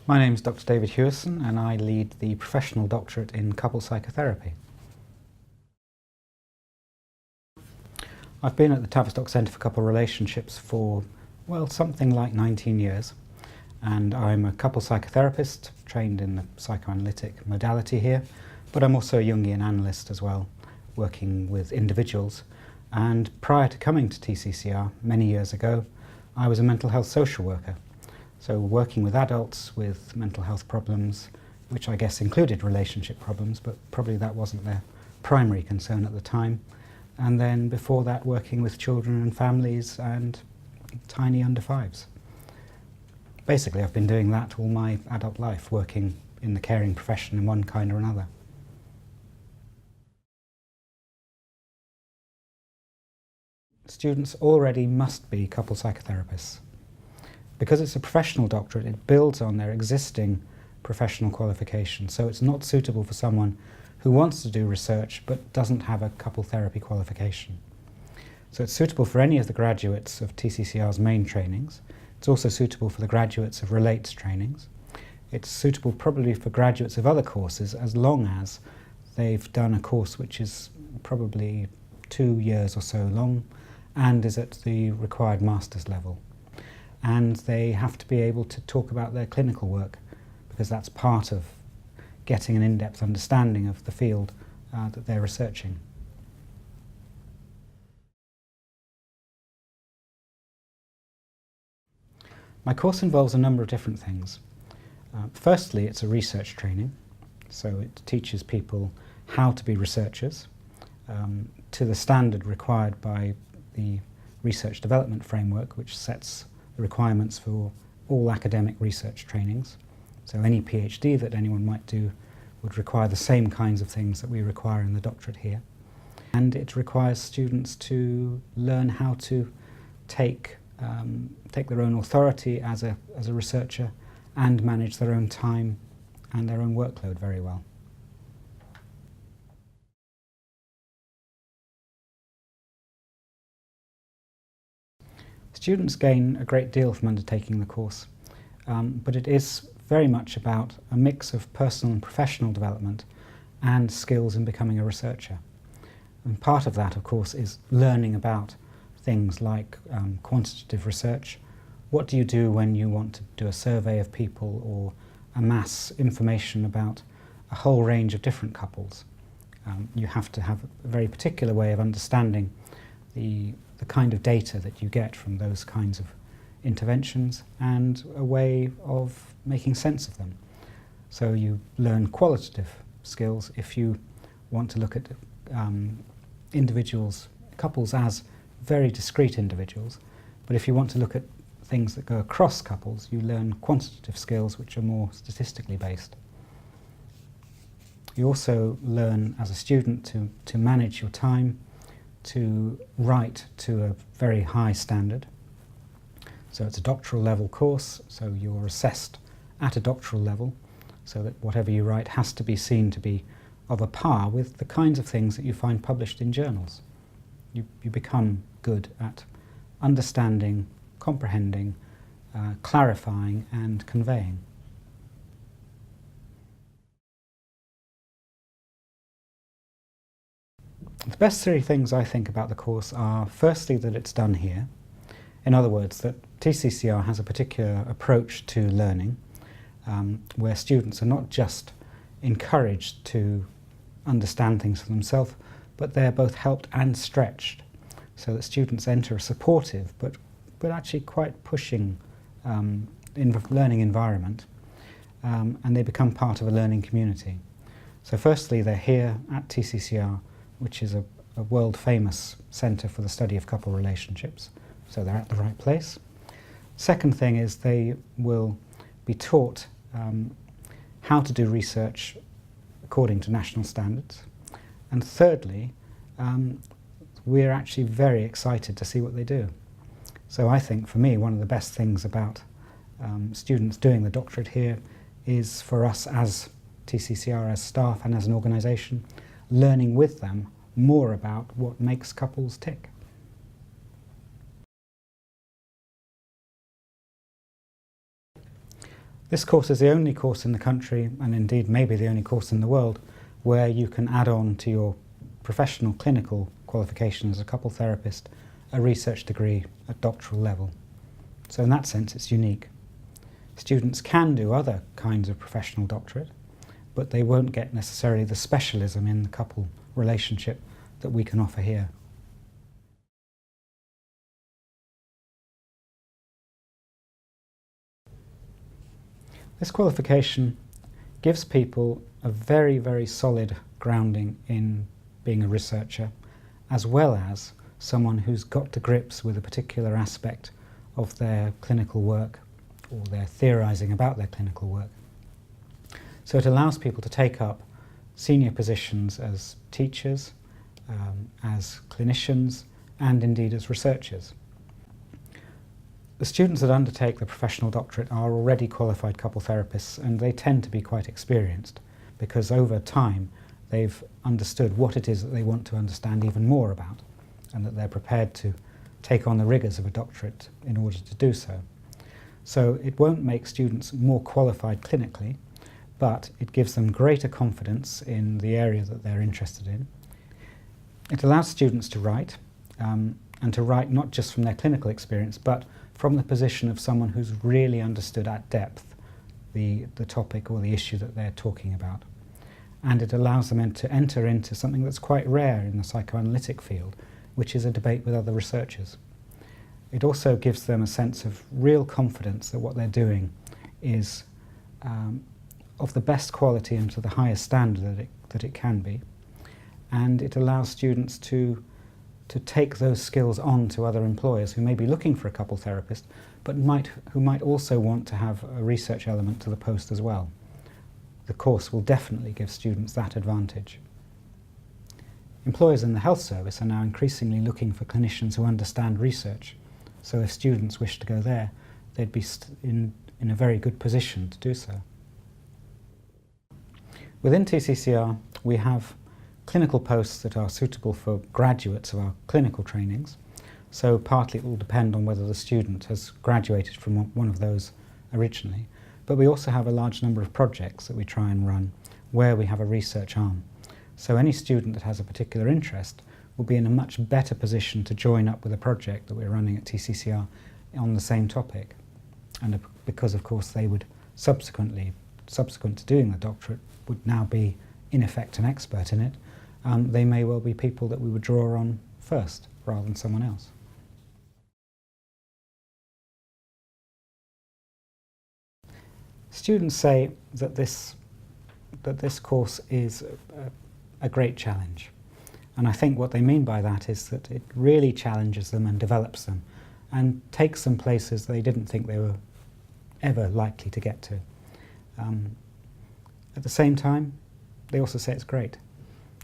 My name is Dr. David Hewison and I lead the Professional Doctorate in Couple Psychotherapy. I've been at the Tavistock Centre for Couple Relationships for, well, something like 19 years, and I'm a couple psychotherapist trained in the psychoanalytic modality here, but I'm also a Jungian analyst as well, working with individuals. And prior to coming to TCCR many years ago, I was a mental health social worker. So working with adults with mental health problems, which I guess included relationship problems, but probably that wasn't their primary concern at the time. And then before that, working with children and families and tiny under fives. Basically, I've been doing that all my adult life, working in the caring profession in one kind or another. Students already must be couple psychotherapists. Because it's a professional doctorate, it builds on their existing professional qualification, so it's not suitable for someone who wants to do research but doesn't have a couple therapy qualification. So it's suitable for any of the graduates of TCCR's main trainings. It's also suitable for the graduates of Relate's trainings. It's suitable probably for graduates of other courses as long as they've done a course which is probably 2 years or so long and is at the required master's level. And they have to be able to talk about their clinical work, because that's part of getting an in-depth understanding of the field that they're researching. My course involves a number of different things. Firstly, it's a research training, so it teaches people how to be researchers to the standard required by the Research Development Framework, which sets the requirements for all academic research trainings. So any PhD that anyone might do would require the same kinds of things that we require in the doctorate here. And it requires students to learn how to take their own authority as a researcher and manage their own time and their own workload very well. Students gain a great deal from undertaking the course, but it is very much about a mix of personal and professional development and skills in becoming a researcher. And part of that, of course, is learning about things like quantitative research. What do you do when you want to do a survey of people or amass information about a whole range of different couples? You have to have a very particular way of understanding the kind of data that you get from those kinds of interventions and a way of making sense of them. So you learn qualitative skills if you want to look at couples as very discrete individuals, but if you want to look at things that go across couples, you learn quantitative skills which are more statistically based. You also learn as a student to manage your time, to write to a very high standard. So it's a doctoral level course, so you're assessed at a doctoral level, so that whatever you write has to be seen to be of a par with the kinds of things that you find published in journals. You become good at understanding, comprehending, clarifying and conveying. The best three things I think about the course are, firstly, that it's done here. In other words, that TCCR has a particular approach to learning, where students are not just encouraged to understand things for themselves, but they're both helped and stretched, so that students enter a supportive but actually quite pushing learning environment, and they become part of a learning community. So firstly, they're here at TCCR, which is a world-famous centre for the study of couple relationships, so they're at the right place. Second thing is they will be taught how to do research according to national standards. And thirdly, we're actually very excited to see what they do. So I think, for me, one of the best things about students doing the doctorate here is for us as TCCR, as staff and as an organisation, learning with them more about what makes couples tick. This course is the only course in the country, and indeed maybe the only course in the world, where you can add on to your professional clinical qualification as a couple therapist a research degree at doctoral level. So in that sense it's unique. Students can do other kinds of professional doctorate, but they won't get necessarily the specialism in the couple relationship that we can offer here. This qualification gives people a very, very solid grounding in being a researcher, as well as someone who's got to grips with a particular aspect of their clinical work or their theorising about their clinical work. So it allows people to take up senior positions as teachers, as clinicians, and indeed as researchers. The students that undertake the professional doctorate are already qualified couple therapists, and they tend to be quite experienced because over time they've understood what it is that they want to understand even more about, and that they're prepared to take on the rigours of a doctorate in order to do so. So it won't make students more qualified clinically, but it gives them greater confidence in the area that they're interested in. It allows students to write, and to write not just from their clinical experience, but from the position of someone who's really understood at depth the topic or the issue that they're talking about. And it allows them to enter into something that's quite rare in the psychoanalytic field, which is a debate with other researchers. It also gives them a sense of real confidence that what they're doing is of the best quality and to the highest standard that it can be. And it allows students to take those skills on to other employers who may be looking for a couple therapist, but who might also want to have a research element to the post as well. The course will definitely give students that advantage. Employers in the health service are now increasingly looking for clinicians who understand research, so if students wish to go there, they'd be in a very good position to do so. Within TCCR, we have clinical posts that are suitable for graduates of our clinical trainings, so partly it will depend on whether the student has graduated from one of those originally, but we also have a large number of projects that we try and run where we have a research arm. So any student that has a particular interest will be in a much better position to join up with a project that we're running at TCCR on the same topic. And because of course they would subsequent to doing the doctorate, would now be in effect an expert in it, they may well be people that we would draw on first rather than someone else. Students say that this course is a great challenge, and I think what they mean by that is that it really challenges them and develops them and takes them places they didn't think they were ever likely to get to. At the same time, they also say it's great.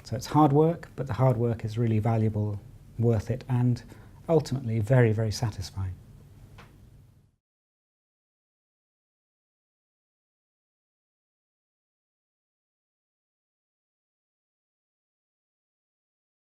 So it's hard work, but the hard work is really valuable, worth it, and ultimately very, very satisfying.